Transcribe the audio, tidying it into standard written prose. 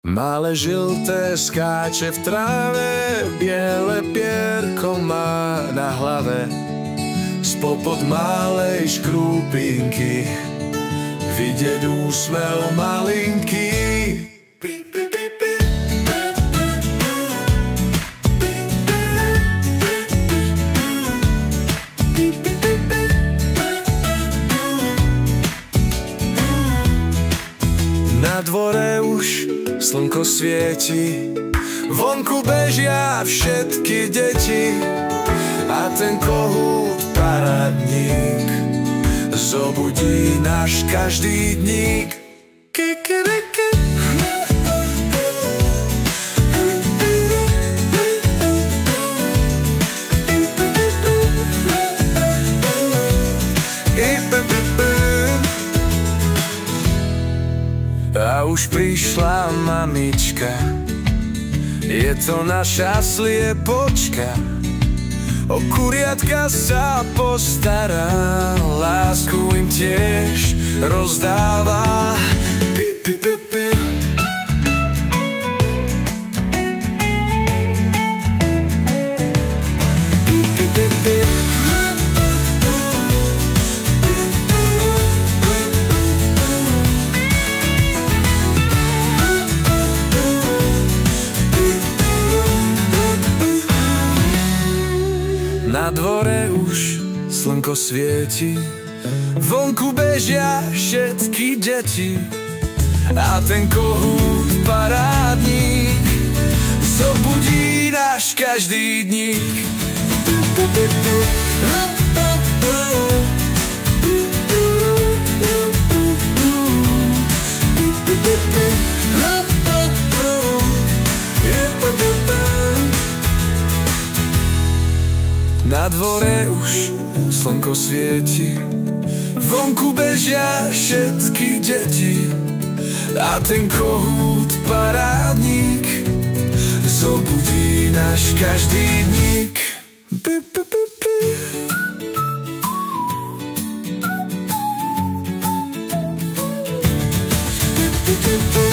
Malé žlté skáče v tráve, biele pierko má na hlave. Spopod malej škrupinky vidieť úsmev malinký. Na dvore už slnko svieti, vonku bežia všetky deti a ten kohút parádnik zobudí náš každý dník. Kikiriki. A už prišla mamička, je to naša sliepočka. O kuriatka sa postará, lásku im tiež rozdáva. Pi, pi, pi, pi. Pi, pi, pi, pi. Na dvore už slnko svieti, vonku bežia všetky deti a ten kohút parádnik zobudí náš každý dník. Na dvore už slnko svieti, vonku bežia všetky deti a ten kohút parádnik zobudí náš každý dník. Pi, pi, pi, pi. Pi, pi, pi, pi.